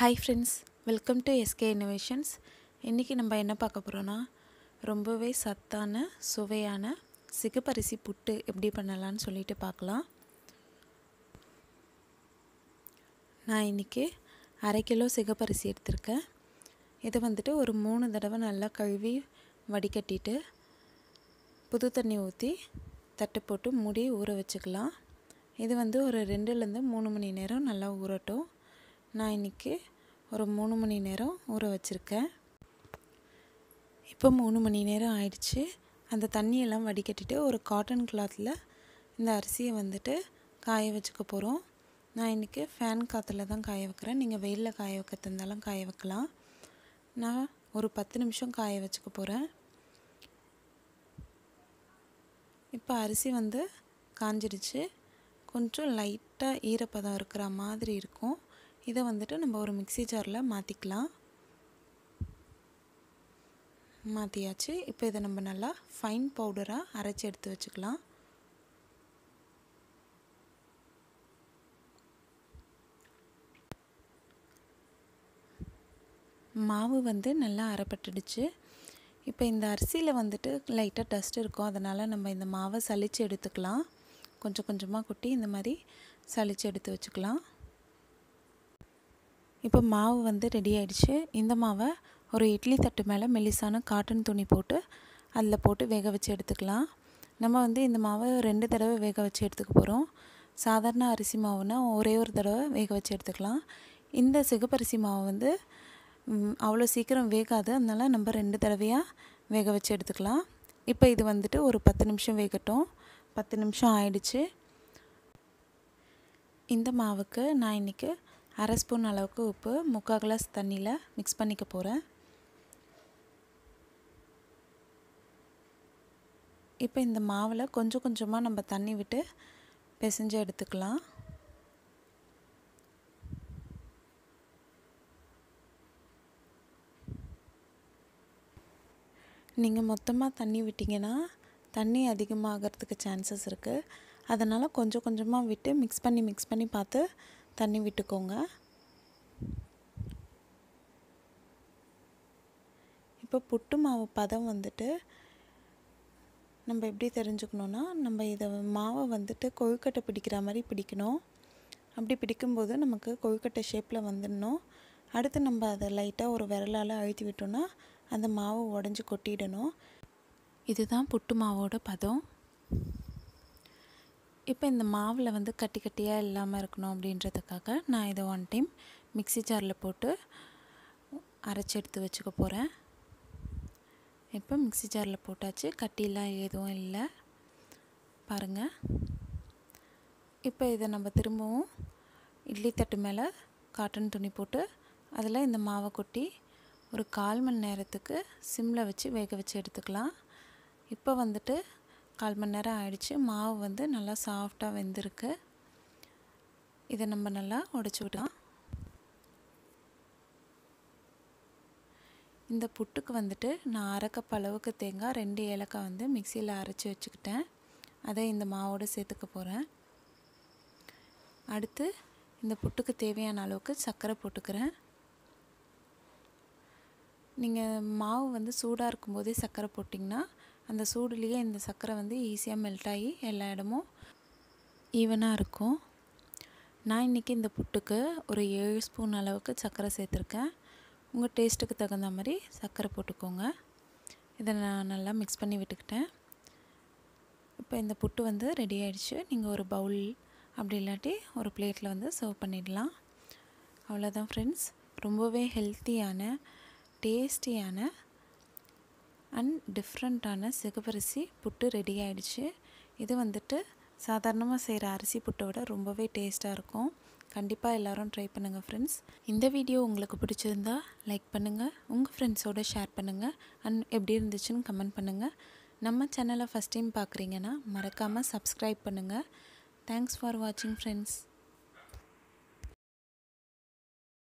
Hi friends, welcome to SK Innovations. இன்றைக்கி நம்ம என்ன பார்க்க போகிறோன்னா ரொம்பவே சத்தான சுவையான சிகப்பரிசி புட்டு எப்படி பண்ணலான்னு சொல்லிட்டு பார்க்கலாம். நான் இன்றைக்கி 1/2 கிலோ சிகப்பரிசி எடுத்திருக்கேன். இதை வந்துட்டு ஒரு 3 தடவை நல்லா கழுவி வடிகட்டிட்டு புது தண்ணி ஊற்றி தட்டு போட்டு மூடி ஊற வச்சுக்கலாம். இது ஒரு 2லேருந்து 3 மணி நேரம் நல்லா ஊறட்டும். நான் இன்றைக்கி ஒரு 3 மணி நேரம் ஊற வச்சுருக்கேன். இப்போ 3 மணி நேரம் ஆயிடுச்சு. அந்த தண்ணியெல்லாம் வடிகட்டிட்டு ஒரு காட்டன் கிளாத்தில் இந்த அரிசியை காய வச்சுக்க போகிறோம். நான் இன்றைக்கி ஃபேன் காற்றுல தான் காய வைக்கிறேன். நீங்கள் வெயிலில் காய வைக்க தந்தாலும் காய வைக்கலாம். நான் ஒரு 10 நிமிஷம் காய வச்சுக்க போகிறேன். இப்போ அரிசி காஞ்சிடுச்சு. கொஞ்சம் லைட்டாக ஈரப்பதம் இருக்கிற மாதிரி இருக்கும். இதை நம்ம ஒரு மிக்ஸி ஜாரில் மாற்றிக்கலாம். மாற்றியாச்சு. இப்போ இதை நம்ம நல்லா ஃபைன் பவுடராக அரைச்சி எடுத்து வச்சுக்கலாம். மாவு நல்லா அரைப்பட்டுடுச்சு. இப்போ இந்த அரிசியில் லைட்டாக டஸ்ட் இருக்கும். அதனால் நம்ம இந்த மாவை சலித்து எடுத்துக்கலாம். கொஞ்சம் கொஞ்சமாக கொட்டி இந்த மாதிரி சலித்து எடுத்து வச்சுக்கலாம். இப்போ மாவு ரெடி ஆகிடுச்சு. இந்த மாவை ஒரு இட்லி தட்டு மேலே மெல்லிசான காட்டன் துணி போட்டு அதில் போட்டு வேக வச்சு எடுத்துக்கலாம். நம்ம இந்த மாவை 2 தடவை வேக வச்சு எடுத்துக்க போகிறோம். சாதாரண அரிசி மாவுனா ஒரே ஒரு தடவை வேக வச்சு எடுத்துக்கலாம். இந்த சிகப்பரிசி மாவு அவ்வளோ சீக்கிரம் வேகாது. அதனால் நம்ம 2 தடவையாக வேக வச்சு எடுத்துக்கலாம். இப்போ இது ஒரு 10 நிமிஷம் வேகட்டும். 10 நிமிஷம் ஆயிடுச்சு. இந்த மாவுக்கு நான் இன்றைக்கி 1/2 ஸ்பூன் அளவுக்கு உப்பு 3/4 கிளாஸ் தண்ணியில் மிக்ஸ் பண்ணிக்க போகிறேன். இப்போ இந்த மாவில் கொஞ்சம் கொஞ்சமாக நம்ம தண்ணி விட்டு பிசைஞ்சு எடுத்துக்கலாம். நீங்கள் மொத்தமாக தண்ணி விட்டிங்கன்னா தண்ணி அதிகமாகிறதுக்கு சான்சஸ் இருக்குது. அதனால் கொஞ்சம் கொஞ்சமாக விட்டு மிக்ஸ் பண்ணி பார்த்து தண்ணி விட்டுக்கோங்க. இப்போ புட்டு மாவு பதம் நம்ம எப்படி தெரிஞ்சுக்கணுன்னா, நம்ம இதை மாவை கொழுக்கட்டை பிடிக்கிற மாதிரி பிடிக்கணும். அப்படி பிடிக்கும்போது நமக்கு கொழுக்கட்டை ஷேப்பில் வந்துடணும். அடுத்து நம்ம அதை லைட்டாக ஒரு விரலால் அழுத்தி விட்டோன்னா அந்த மாவு உடஞ்சி கொட்டிடணும். இதுதான் புட்டு மாவோட பதம். இப்போ இந்த மாவில் கட்டி கட்டியாக இல்லாமல் இருக்கணும் அப்படின்றதுக்காக நான் இதை 1 டைம் மிக்ஸி ஜாரில் போட்டு அரைச்சி எடுத்து வச்சுக்க போகிறேன். இப்போ மிக்ஸி ஜாரில் போட்டாச்சு. கட்டிலாம் எதுவும் இல்லை பாருங்கள். இப்போ இதை நம்ம திரும்பவும் இட்லி தட்டு மேலே காட்டன் துணி போட்டு அதில் இந்த மாவை கொட்டி ஒரு 1/4 மணி நேரத்துக்கு சிம்மில் வச்சு வேக வச்சு எடுத்துக்கலாம். இப்போ 1/4 மணி நேரம் ஆயிடுச்சு. மாவு நல்லா சாஃப்டாக வெந்திருக்கு. இதை நம்ம நல்லா உடைச்சி விடலாம். இந்த புட்டுக்கு நான் 1/2 கப் அளவுக்கு தேங்காய் 2 ஏலக்காய் மிக்சியில் அரைச்சி வச்சுக்கிட்டேன். அதை இந்த மாவோடு சேர்த்துக்க போகிறேன். அடுத்து இந்த புட்டுக்கு தேவையான அளவுக்கு சர்க்கரை போட்டுக்கிறேன். நீங்கள் மாவு சூடாக இருக்கும்போதே சர்க்கரை போட்டிங்கன்னா அந்த சூடுலேயே இந்த சர்க்கரை ஈஸியாக மெல்ட் ஆகி எல்லா இடமும் ஈவனாக இருக்கும். நான் இன்றைக்கி இந்த புட்டுக்கு ஒரு 7 ஸ்பூன் அளவுக்கு சர்க்கரை சேர்த்துருக்கேன். உங்கள் டேஸ்ட்டுக்கு தகுந்த மாதிரி சர்க்கரை போட்டுக்கோங்க. இதை நான் நல்லா மிக்ஸ் பண்ணி விட்டுக்கிட்டேன். இப்போ இந்த புட்டு ரெடி ஆகிடுச்சு. நீங்கள் ஒரு பவுல் அப்படி இல்லாட்டி ஒரு பிளேட்டில் சர்வ் பண்ணிடலாம். அவ்வளோதான் ஃப்ரெண்ட்ஸ். ரொம்பவே ஹெல்த்தியான டேஸ்டியான அண்ட் டிஃப்ரெண்ட்டான சிகப்பரிசி புட்டு ரெடி ஆகிடுச்சு. இது சாதாரணமாக செய்கிற அரிசி புட்டை விட ரொம்பவே டேஸ்ட்டாக இருக்கும். கண்டிப்பாக எல்லோரும் ட்ரை பண்ணுங்கள் ஃப்ரெண்ட்ஸ். இந்த வீடியோ உங்களுக்கு பிடிச்சிருந்தா லைக் பண்ணுங்கள், உங்கள் ஃப்ரெண்ட்ஸோடு ஷேர் பண்ணுங்கள் அண்ட் எப்படி இருந்துச்சுன்னு கமெண்ட் பண்ணுங்கள். நம்ம சேனலை ஃபஸ்ட் டைம் பார்க்குறீங்கன்னா மறக்காமல் சப்ஸ்கிரைப் பண்ணுங்கள். தேங்க்ஸ் ஃபார் வாட்சிங் ஃப்ரெண்ட்ஸ்.